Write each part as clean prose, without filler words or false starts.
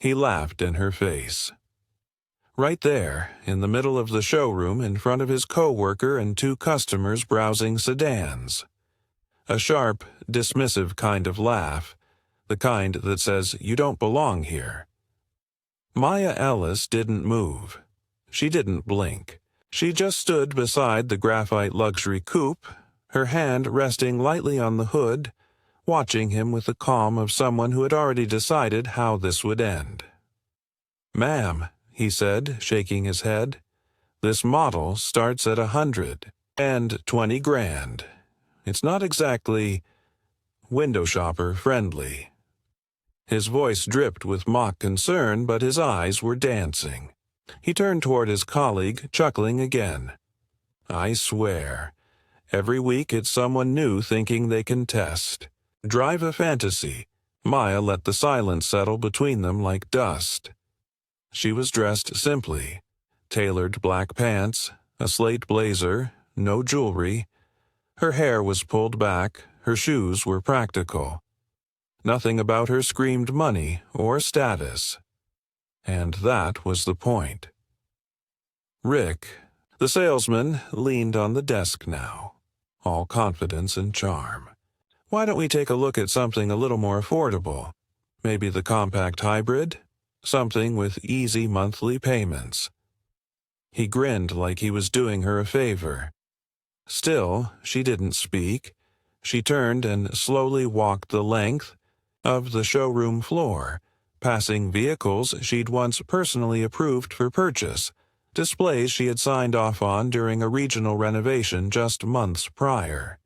He laughed in her face. Right there, in the middle of the showroom, in front of his coworker and two customers browsing sedans. A sharp, dismissive kind of laugh, the kind that says you don't belong here. Maya Ellis didn't move. She didn't blink. She just stood beside the graphite luxury coupe, her hand resting lightly on the hood, watching him with the calm of someone who had already decided how this would end. "Ma'am," he said, shaking his head, "this model starts at $120,000. It's not exactly window shopper friendly." His voice dripped with mock concern, but his eyes were dancing. He turned toward his colleague, chuckling again. "I swear, every week it's someone new thinking they can test. Drive a fantasy." Maya let the silence settle between them like dust. She was dressed simply. Tailored black pants, a slate blazer, no jewelry. Her hair was pulled back, her shoes were practical. Nothing about her screamed money or status. And that was the point. Rick, the salesman, leaned on the desk now, all confidence and charm. "Why don't we take a look at something a little more affordable? Maybe the compact hybrid? Something with easy monthly payments." He grinned like he was doing her a favor. Still, she didn't speak. She turned and slowly walked the length of the showroom floor, passing vehicles she'd once personally approved for purchase, displays she had signed off on during a regional renovation just months prior.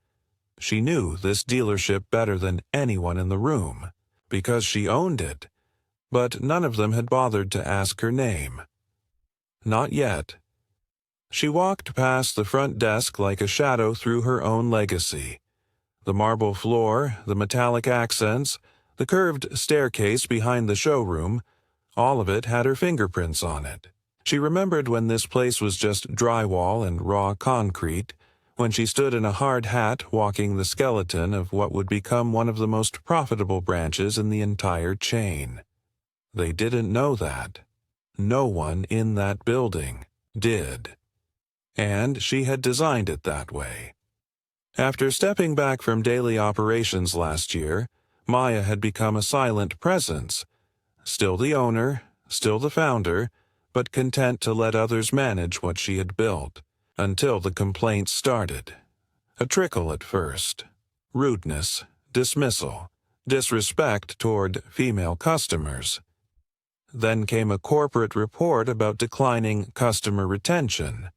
She knew this dealership better than anyone in the room, because she owned it, but none of them had bothered to ask her name. Not yet. She walked past the front desk like a shadow through her own legacy. The marble floor, the metallic accents, the curved staircase behind the showroom, all of it had her fingerprints on it. She remembered when this place was just drywall and raw concrete, when she stood in a hard hat walking the skeleton of what would become one of the most profitable branches in the entire chain. They didn't know that. No one in that building did. And she had designed it that way. After stepping back from daily operations last year, Maya had become a silent presence, still the owner, still the founder, but content to let others manage what she had built, until the complaints started. A trickle at first. Rudeness, dismissal, disrespect toward female customers. Then came a corporate report about declining customer retention,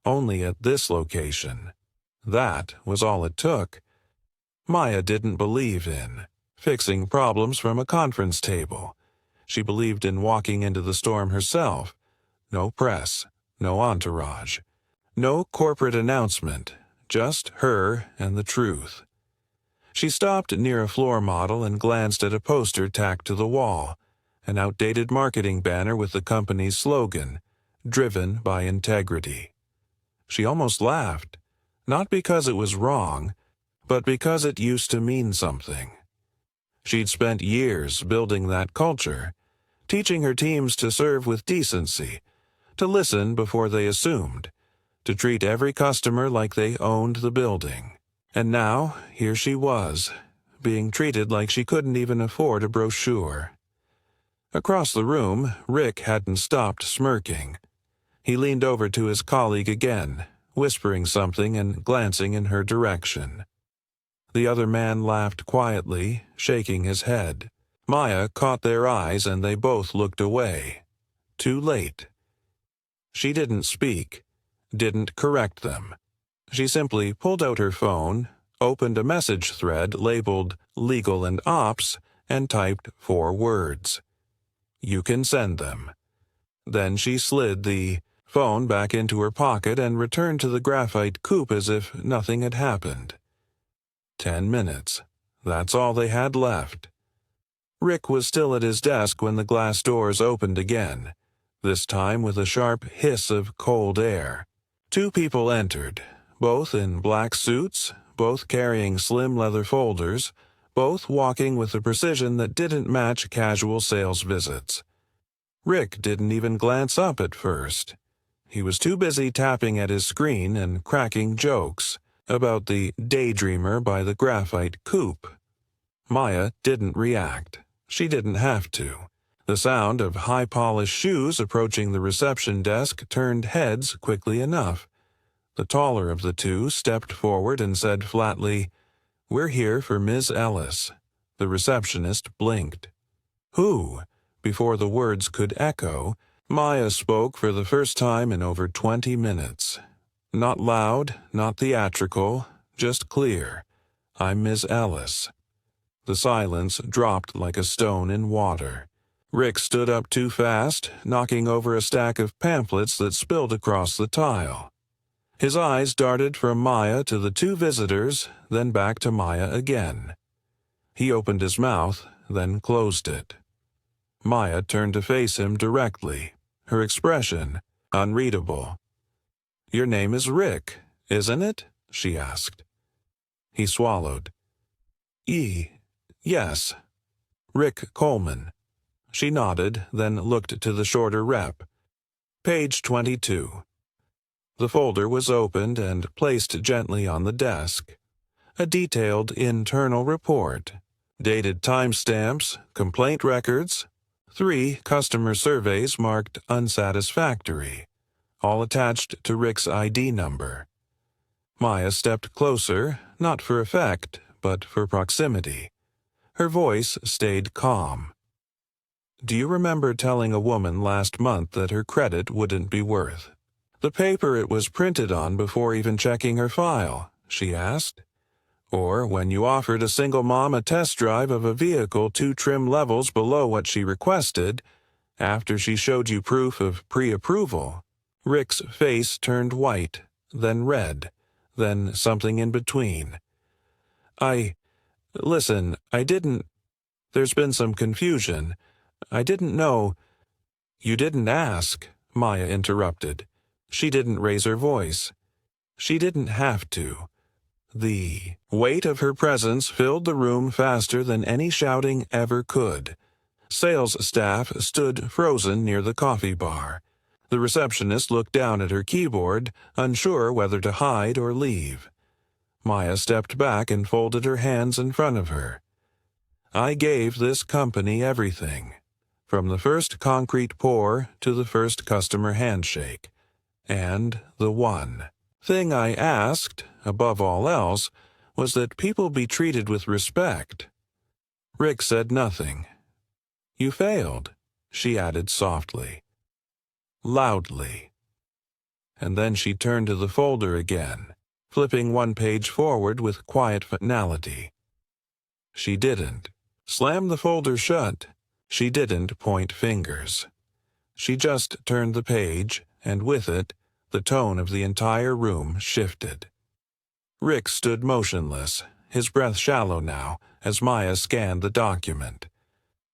only at this location. That was all it took. Maya didn't believe in fixing problems from a conference table. She believed in walking into the storm herself. No press, no entourage, no corporate announcement, just her and the truth. She stopped near a floor model and glanced at a poster tacked to the wall, an outdated marketing banner with the company's slogan, "Driven by Integrity." She almost laughed, not because it was wrong, but because it used to mean something. She'd spent years building that culture, teaching her teams to serve with decency, to listen before they assumed, to treat every customer like they owned the building. And now, here she was, being treated like she couldn't even afford a brochure. Across the room, Rick hadn't stopped smirking. He leaned over to his colleague again, whispering something and glancing in her direction. The other man laughed quietly, shaking his head. Maya caught their eyes and they both looked away. Too late. She didn't speak, didn't correct them. She simply pulled out her phone, opened a message thread labeled Legal and Ops, and typed 4 words. "You can send them." Then she slid the phone back into her pocket and returned to the graphite coupe as if nothing had happened. 10 minutes. That's all they had left. Rick was still at his desk when the glass doors opened again, this time with a sharp hiss of cold air. 2 people entered, both in black suits, both carrying slim leather folders, both walking with a precision that didn't match casual sales visits. Rick didn't even glance up at first. He was too busy tapping at his screen and cracking jokes about the daydreamer by the graphite coupe. Maya didn't react. She didn't have to. The sound of high-polished shoes approaching the reception desk turned heads quickly enough. The taller of the two stepped forward and said flatly, "We're here for Ms. Ellis." The receptionist blinked. "Who?" Before the words could echo, Maya spoke for the first time in over 20 minutes. Not loud, not theatrical, just clear. "I'm Ms. Ellis." The silence dropped like a stone in water. Rick stood up too fast, knocking over a stack of pamphlets that spilled across the tile. His eyes darted from Maya to the two visitors, then back to Maya again. He opened his mouth, then closed it. Maya turned to face him directly, her expression unreadable. "Your name is Rick, isn't it?" she asked. He swallowed. Yes. Rick Coleman." She nodded, then looked to the shorter rep. "Page 22. The folder was opened and placed gently on the desk. A detailed internal report. Dated timestamps, complaint records, 3 customer surveys marked unsatisfactory, all attached to Rick's ID number. Maya stepped closer, not for effect, but for proximity. Her voice stayed calm. "Do you remember telling a woman last month that her credit wouldn't be worth the paper it was printed on before even checking her file?" she asked. "Or when you offered a single mom a test drive of a vehicle 2 trim levels below what she requested, after she showed you proof of pre-approval?" Rick's face turned white, then red, then something in between. Listen, I didn't. There's been some confusion. I didn't know." "You didn't ask," Maya interrupted. She didn't raise her voice. She didn't have to. The weight of her presence filled the room faster than any shouting ever could. Sales staff stood frozen near the coffee bar. The receptionist looked down at her keyboard, unsure whether to hide or leave. Maya stepped back and folded her hands in front of her. "I gave this company everything, from the first concrete pour to the first customer handshake. And the one thing I asked, above all else, was that people be treated with respect." Rick said nothing. "You failed," she added softly. Loudly. And then she turned to the folder again, flipping one page forward with quiet finality. She didn't slam the folder shut. She didn't point fingers. She just turned the page, and with it, the tone of the entire room shifted. Rick stood motionless, his breath shallow now, as Maya scanned the document.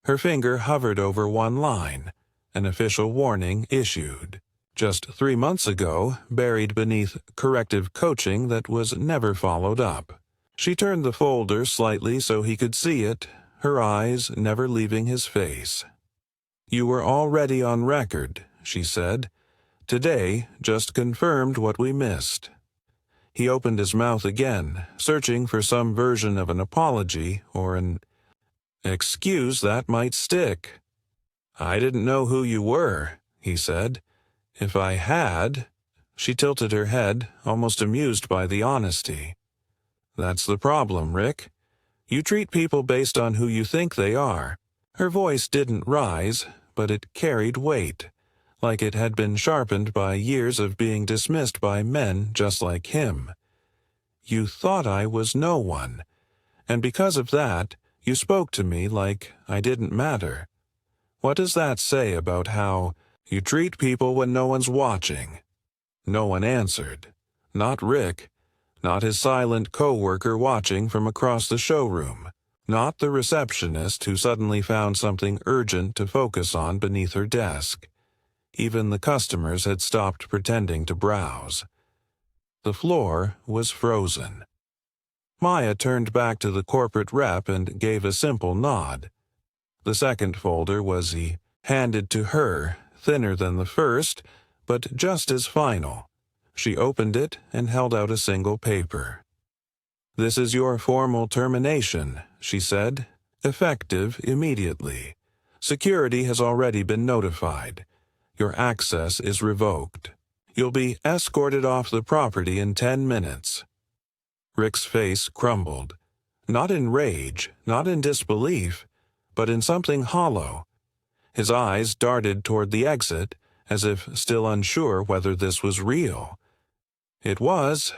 Her finger hovered over one line, an official warning issued. Just 3 months ago, buried beneath corrective coaching that was never followed up. She turned the folder slightly so he could see it, her eyes never leaving his face. "You were already on record," she said. "Today just confirmed what we missed." He opened his mouth again, searching for some version of an apology or an excuse that might stick. "I didn't know who you were," he said. "If I had—" She tilted her head, almost amused by the honesty. "That's the problem, Rick. You treat people based on who you think they are." Her voice didn't rise, but it carried weight, like it had been sharpened by years of being dismissed by men just like him. "You thought I was no one, and because of that, you spoke to me like I didn't matter. What does that say about how you treat people when no one's watching?" No one answered. Not Rick. Not his silent co-worker watching from across the showroom. Not the receptionist who suddenly found something urgent to focus on beneath her desk. Even the customers had stopped pretending to browse. The floor was frozen. Maya turned back to the corporate rep and gave a simple nod. The second folder was the handed to her, thinner than the first, but just as final. She opened it and held out a single paper. "This is your formal termination," she said, "effective immediately. Security has already been notified. Your access is revoked. You'll be escorted off the property in 10 minutes. Rick's face crumbled. Not in rage, not in disbelief, but in something hollow. His eyes darted toward the exit, as if still unsure whether this was real. It was,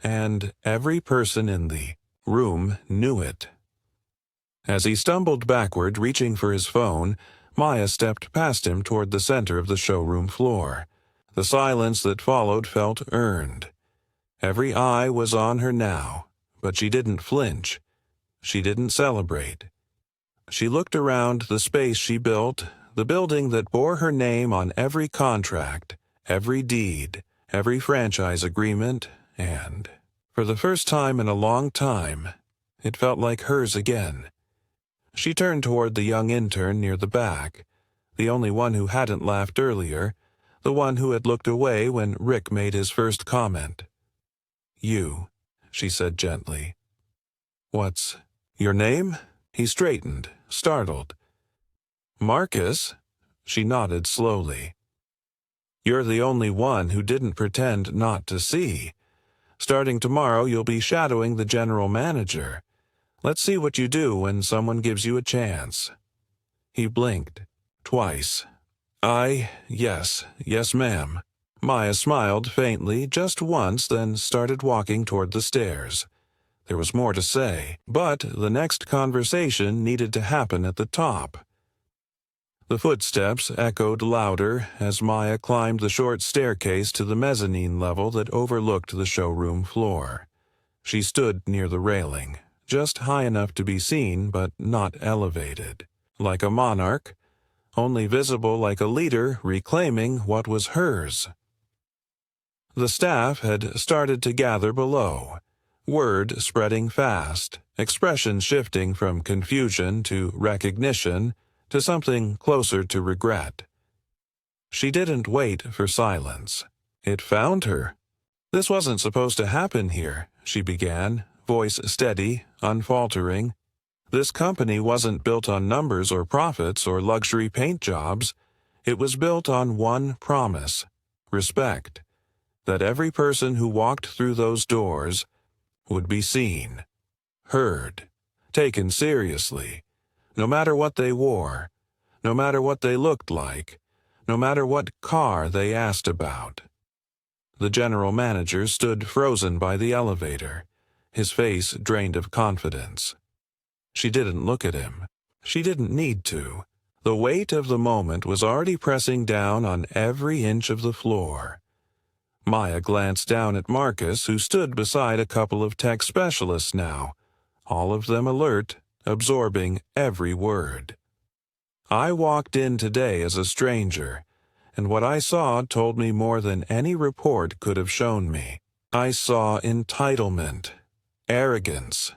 and every person in the room knew it. As he stumbled backward, reaching for his phone, Maya stepped past him toward the center of the showroom floor. The silence that followed felt earned. Every eye was on her now, but she didn't flinch. She didn't celebrate. She looked around the space she built, the building that bore her name on every contract, every deed, every franchise agreement, and, for the first time in a long time, it felt like hers again. She turned toward the young intern near the back, the only one who hadn't laughed earlier, the one who had looked away when Rick made his first comment. "You," she said gently. "What's your name?" He straightened, startled. "Marcus?" She nodded slowly. "You're the only one who didn't pretend not to see. Starting tomorrow, you'll be shadowing the general manager. Let's see what you do when someone gives you a chance." He blinked, twice. Yes, ma'am." Maya smiled faintly just once, then started walking toward the stairs. There was more to say, but the next conversation needed to happen at the top. The footsteps echoed louder as Maya climbed the short staircase to the mezzanine level that overlooked the showroom floor. She stood near the railing, just high enough to be seen but not elevated. Like a monarch, only visible like a leader reclaiming what was hers. The staff had started to gather below, word spreading fast, expressions shifting from confusion to recognition to something closer to regret. She didn't wait for silence. It found her. "This wasn't supposed to happen here," she began, voice steady, unfaltering. "This company wasn't built on numbers or profits or luxury paint jobs. It was built on one promise: respect. That every person who walked through those doors would be seen, heard, taken seriously, no matter what they wore, no matter what they looked like, no matter what car they asked about." The general manager stood frozen by the elevator, his face drained of confidence. She didn't look at him. She didn't need to. The weight of the moment was already pressing down on every inch of the floor. Maya glanced down at Marcus, who stood beside a couple of tech specialists now, all of them alert, absorbing every word. "I walked in today as a stranger, and what I saw told me more than any report could have shown me. I saw entitlement, arrogance,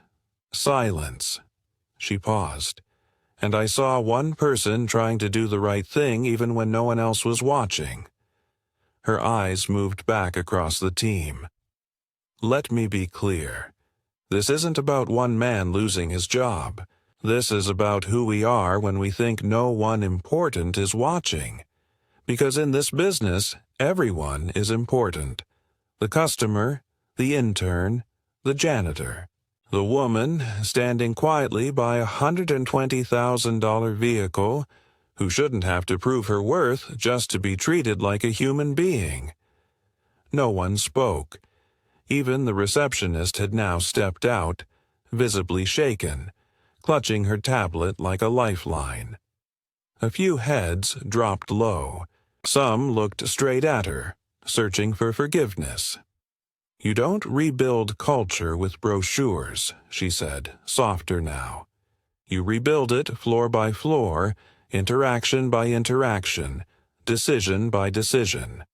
silence." She paused. "And I saw one person trying to do the right thing even when no one else was watching." Her eyes moved back across the team. "Let me be clear. This isn't about one man losing his job. This is about who we are when we think no one important is watching. Because in this business, everyone is important. The customer, the intern, the janitor. The woman standing quietly by a $120,000 vehicle who shouldn't have to prove her worth just to be treated like a human being." No one spoke. Even the receptionist had now stepped out, visibly shaken, clutching her tablet like a lifeline. A few heads dropped low. Some looked straight at her, searching for forgiveness. "You don't rebuild culture with brochures," she said, softer now. "You rebuild it floor by floor, interaction by interaction, decision by decision."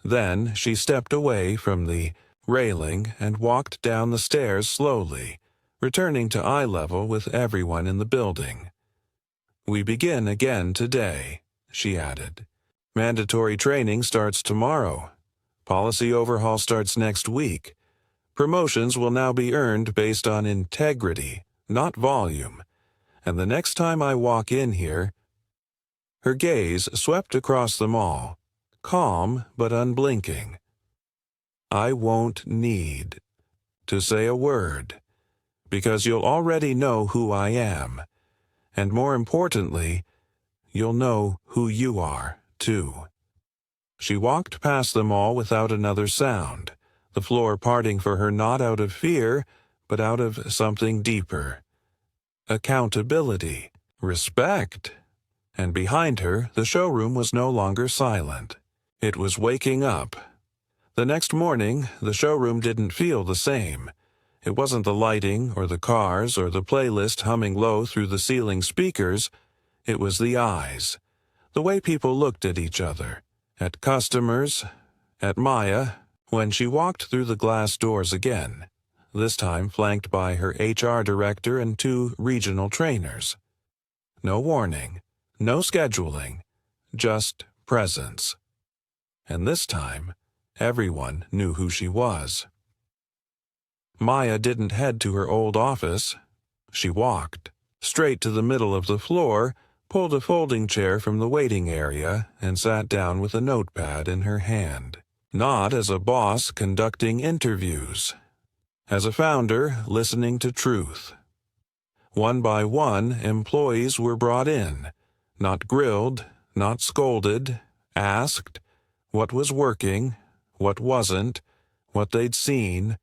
Then she stepped away from the railing and walked down the stairs slowly, returning to eye level with everyone in the building. We begin again today, she added. Mandatory training starts tomorrow. Policy overhaul starts next week. Promotions will now be earned based on integrity, not volume. And the next time I walk in here—" Her gaze swept across them all, calm but unblinking. "I won't need to say a word, because you'll already know who I am. And more importantly, you'll know who you are, too." She walked past them all without another sound, the floor parting for her not out of fear, but out of something deeper. Accountability, respect. And behind her, the showroom was no longer silent. It was waking up. The next morning, the showroom didn't feel the same. It wasn't the lighting or the cars or the playlist humming low through the ceiling speakers. It was the eyes, the way people looked at each other, at customers, at Maya, when she walked through the glass doors again, this time flanked by her HR director and 2 regional trainers. No warning, no scheduling, just presence. And this time, everyone knew who she was. Maya didn't head to her old office. She walked straight to the middle of the floor, pulled a folding chair from the waiting area, and sat down with a notepad in her hand. Not as a boss conducting interviews. As a founder listening to truth. One by one, employees were brought in, not grilled, not scolded, asked what was working, what wasn't, what they'd seen,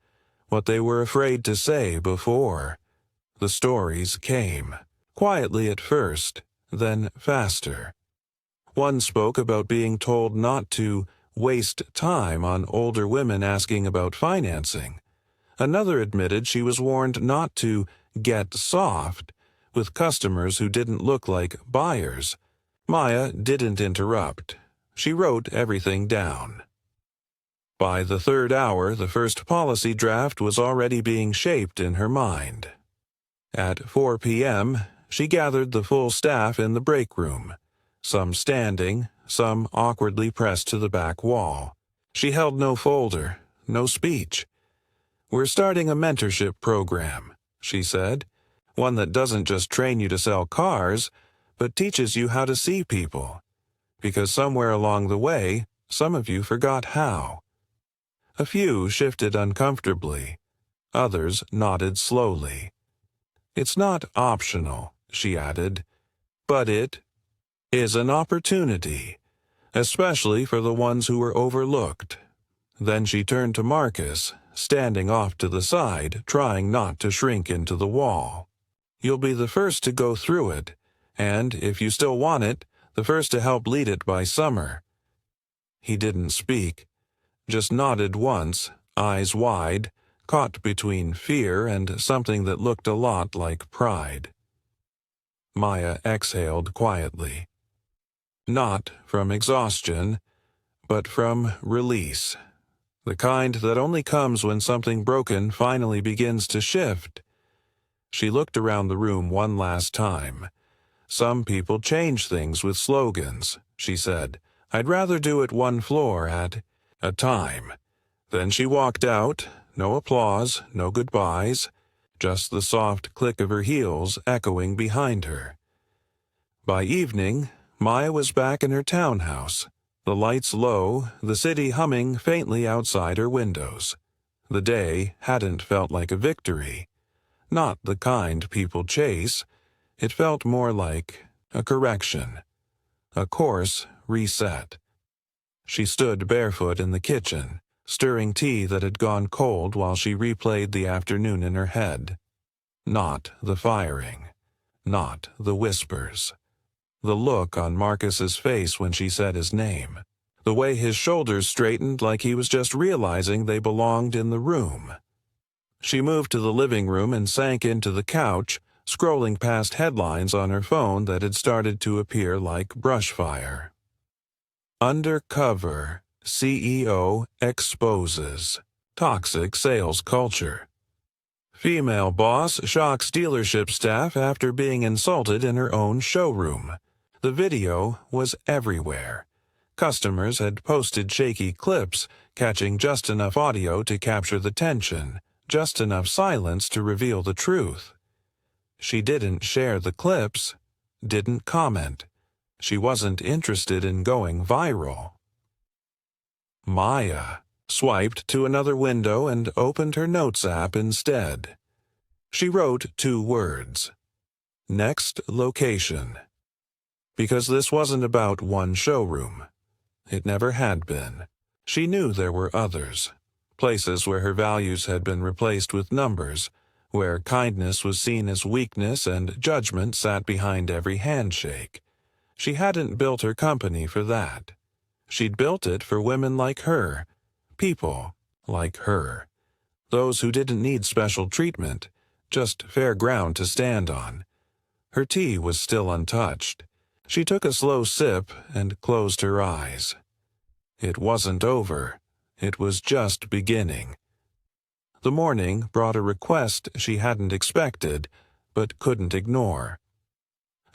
what they were afraid to say before. The stories came, quietly at first, then faster. One spoke about being told not to waste time on older women asking about financing. Another admitted she was warned not to get soft with customers who didn't look like buyers. Maya didn't interrupt. She wrote everything down. By the 3rd hour, the first policy draft was already being shaped in her mind. At 4 p.m., she gathered the full staff in the break room, some standing, some awkwardly pressed to the back wall. She held no folder, no speech. "We're starting a mentorship program," she said, "one that doesn't just train you to sell cars, but teaches you how to see people. Because somewhere along the way, some of you forgot how." A few shifted uncomfortably. Others nodded slowly. "It's not optional," she added, "but it is an opportunity, especially for the ones who were overlooked." Then she turned to Marcus, standing off to the side, trying not to shrink into the wall. "You'll be the first to go through it, and, if you still want it, the first to help lead it by summer." He didn't speak, just nodded once, eyes wide, caught between fear and something that looked a lot like pride. Maya exhaled quietly. Not from exhaustion, but from release. The kind that only comes when something broken finally begins to shift. She looked around the room one last time. "Some people change things with slogans," she said. "I'd rather do it one floor at a time." Then she walked out, no applause, no goodbyes, just the soft click of her heels echoing behind her. By evening, Maya was back in her townhouse, the lights low, the city humming faintly outside her windows. The day hadn't felt like a victory. Not the kind people chase. It felt more like a correction, a course reset. She stood barefoot in the kitchen, stirring tea that had gone cold while she replayed the afternoon in her head. Not the firing, not the whispers. The look on Marcus's face when she said his name. The way his shoulders straightened like he was just realizing they belonged in the room. She moved to the living room and sank into the couch, scrolling past headlines on her phone that had started to appear like brush fire. Undercover, CEO exposes toxic sales culture. Female boss shocks dealership staff after being insulted in her own showroom. The video was everywhere. Customers had posted shaky clips, catching just enough audio to capture the tension, just enough silence to reveal the truth. She didn't share the clips, didn't comment. She wasn't interested in going viral. Maya swiped to another window and opened her notes app instead. She wrote 2 words. Next location. Because this wasn't about one showroom. It never had been. She knew there were others. Places where her values had been replaced with numbers, where kindness was seen as weakness and judgment sat behind every handshake. She hadn't built her company for that. She'd built it for women like her, people like her. Those who didn't need special treatment, just fair ground to stand on. Her tea was still untouched. She took a slow sip and closed her eyes. It wasn't over. It was just beginning. The morning brought a request she hadn't expected, but couldn't ignore.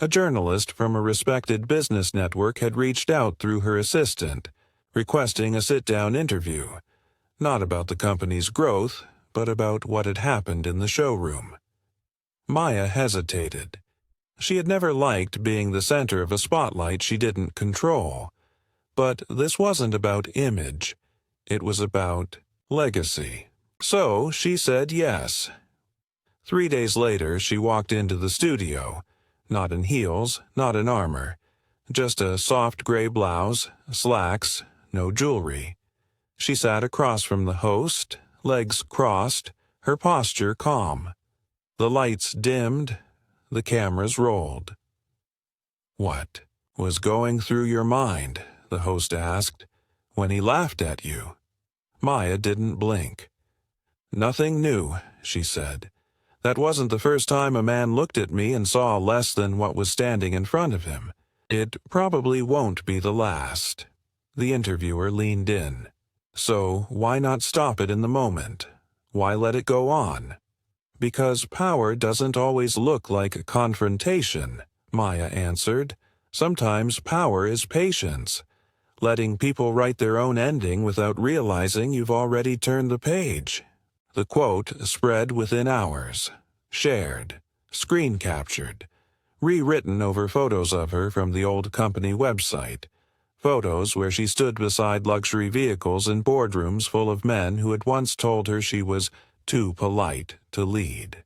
A journalist from a respected business network had reached out through her assistant, requesting a sit-down interview, not about the company's growth, but about what had happened in the showroom. Maya hesitated. She had never liked being the center of a spotlight she didn't control. But this wasn't about image. It was about legacy. So she said yes. 3 days later, she walked into the studio, not in heels, not in armor, just a soft gray blouse, slacks, no jewelry. She sat across from the host, legs crossed, her posture calm. The lights dimmed, the cameras rolled. "What was going through your mind?" the host asked, "when he laughed at you?" Maya didn't blink. "Nothing new," she said. "That wasn't the first time a man looked at me and saw less than what was standing in front of him. It probably won't be the last." The interviewer leaned in. "So why not stop it in the moment? Why let it go on?" "Because power doesn't always look like confrontation," Maya answered. "Sometimes power is patience. Letting people write their own ending without realizing you've already turned the page." The quote spread within hours. Shared. Screen captured. Rewritten over photos of her from the old company website. Photos where she stood beside luxury vehicles in boardrooms full of men who had once told her she was too polite to lead.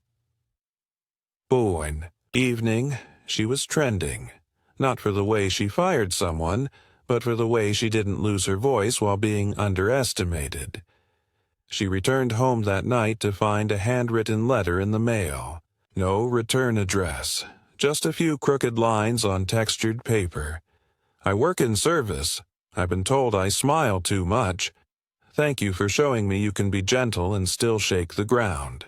Boyne. Evening. She was trending. Not for the way she fired someone, but for the way she didn't lose her voice while being underestimated. She returned home that night to find a handwritten letter in the mail. No return address. Just a few crooked lines on textured paper. "I work in service. I've been told I smile too much. Thank you for showing me you can be gentle and still shake the ground."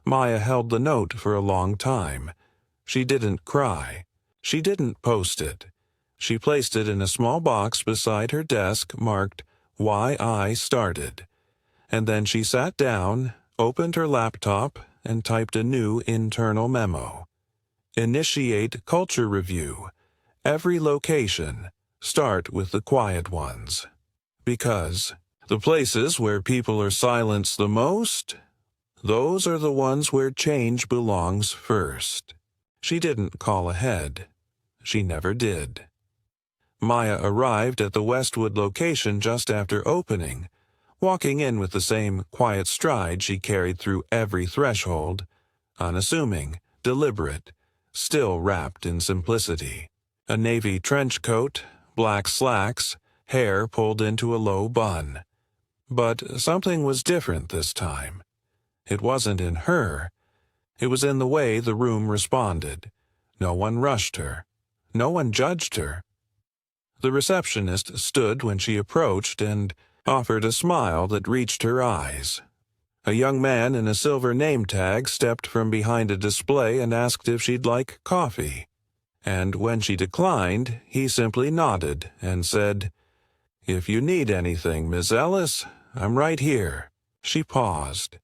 Maya held the note for a long time. She didn't cry. She didn't post it. She placed it in a small box beside her desk marked "Why I Started." And then she sat down, opened her laptop, and typed a new internal memo. "Initiate culture review. Every location. Start with the quiet ones. Because the places where people are silenced the most, those are the ones where change belongs first." She didn't call ahead. She never did. Maya arrived at the Westwood location just after opening, walking in with the same quiet stride she carried through every threshold, unassuming, deliberate, still wrapped in simplicity. A navy trench coat, black slacks, hair pulled into a low bun. But something was different this time. It wasn't in her. It was in the way the room responded. No one rushed her. No one judged her. The receptionist stood when she approached and offered a smile that reached her eyes. A young man in a silver name tag stepped from behind a display and asked if she'd like coffee. And when she declined, he simply nodded and said, "If you need anything, Miss Ellis, I'm right here." She paused.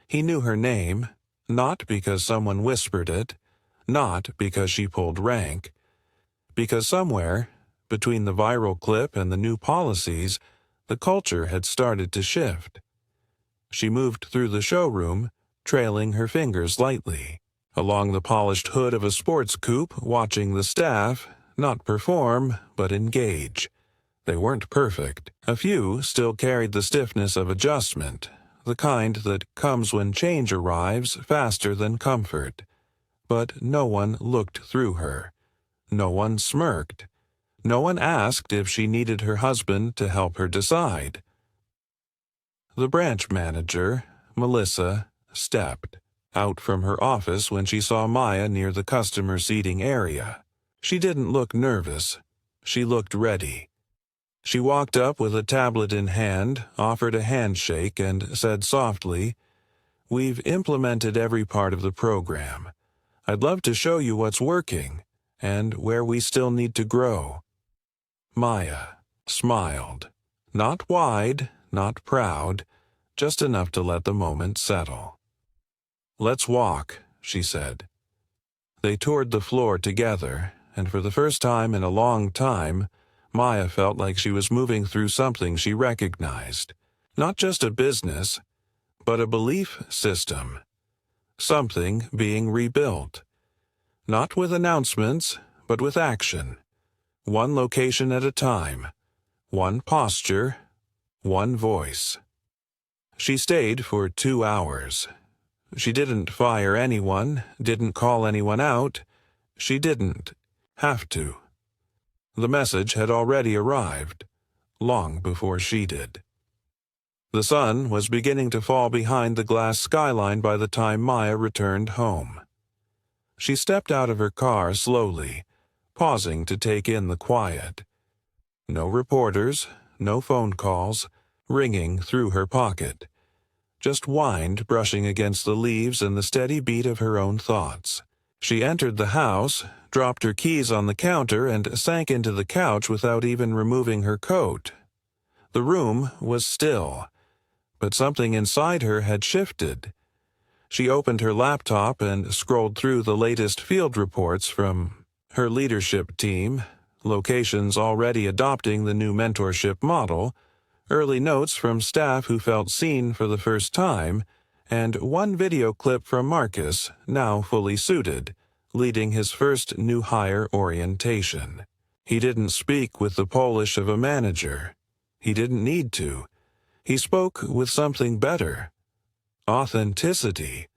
He knew her name, not because someone whispered it, not because she pulled rank, because somewhere, between the viral clip and the new policies, the culture had started to shift. She moved through the showroom, trailing her fingers lightly, along the polished hood of a sports coupe, watching the staff, not perform, but engage. They weren't perfect. A few still carried the stiffness of adjustment, the kind that comes when change arrives faster than comfort. But no one looked through her. No one smirked. No one asked if she needed her husband to help her decide. The branch manager, Melissa, stepped out from her office when she saw Maya near the customer seating area. She didn't look nervous. She looked ready. She walked up with a tablet in hand, offered a handshake, and said softly, "We've implemented every part of the program. I'd love to show you what's working, and where we still need to grow." Maya smiled. Not wide, not proud, just enough to let the moment settle. "Let's walk," she said. They toured the floor together, and for the first time in a long time, Maya felt like she was moving through something she recognized. Not just a business, but a belief system. Something being rebuilt. Not with announcements, but with action. One location at a time. One posture. One voice. She stayed for 2 hours. She didn't fire anyone, didn't call anyone out. She didn't have to. The message had already arrived, long before she did. The sun was beginning to fall behind the glass skyline by the time Maya returned home. She stepped out of her car slowly, pausing to take in the quiet. No reporters, no phone calls, ringing through her pocket. Just wind brushing against the leaves and the steady beat of her own thoughts. She entered the house, dropped her keys on the counter, and sank into the couch without even removing her coat. The room was still, but something inside her had shifted. She opened her laptop and scrolled through the latest field reports from her leadership team, locations already adopting the new mentorship model, early notes from staff who felt seen for the first time, and one video clip from Marcus, now fully suited, leading his first new hire orientation. He didn't speak with the polish of a manager. He didn't need to. He spoke with something better. Authenticity.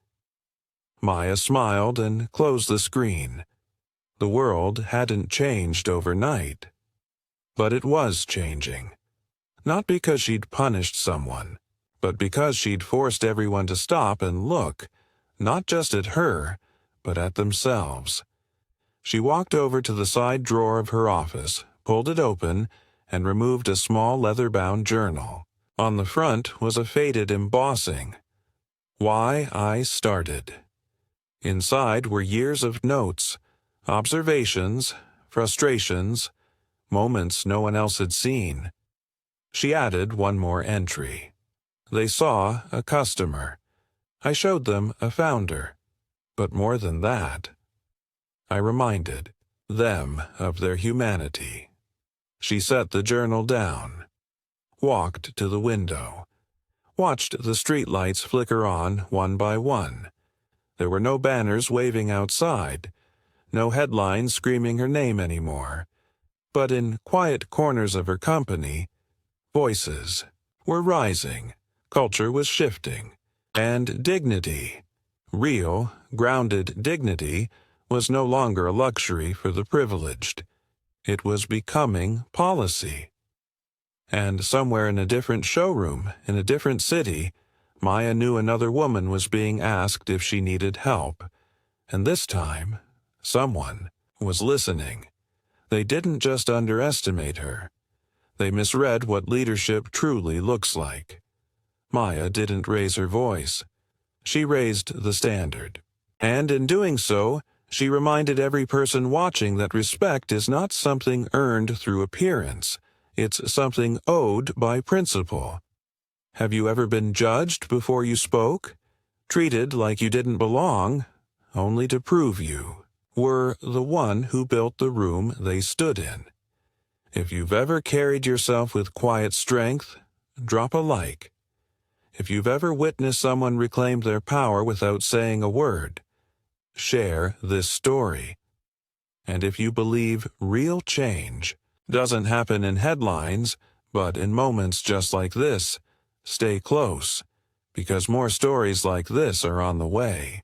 Maya smiled and closed the screen. The world hadn't changed overnight. But it was changing. Not because she'd punished someone, but because she'd forced everyone to stop and look, not just at her, but at themselves. She walked over to the side drawer of her office, pulled it open, and removed a small leather-bound journal. On the front was a faded embossing. Why I Started. Inside were years of notes, observations, frustrations, moments no one else had seen. She added one more entry. They saw a customer. I showed them a founder. But more than that, I reminded them of their humanity. She set the journal down, walked to the window, watched the streetlights flicker on one by one. There were no banners waving outside, no headlines screaming her name anymore. But in quiet corners of her company, voices were rising, culture was shifting, and dignity, real, grounded dignity, was no longer a luxury for the privileged. It was becoming policy. And somewhere in a different showroom, in a different city, Maya knew another woman was being asked if she needed help. And this time, someone was listening. They didn't just underestimate her. They misread what leadership truly looks like. Maya didn't raise her voice. She raised the standard. And in doing so, she reminded every person watching that respect is not something earned through appearance. It's something owed by principle. Have you ever been judged before you spoke? treated like you didn't belong, only to prove you were the one who built the room they stood in. If you've ever carried yourself with quiet strength, drop a like. If you've ever witnessed someone reclaim their power without saying a word, share this story. And if you believe real change doesn't happen in headlines, but in moments just like this, stay close, because more stories like this are on the way.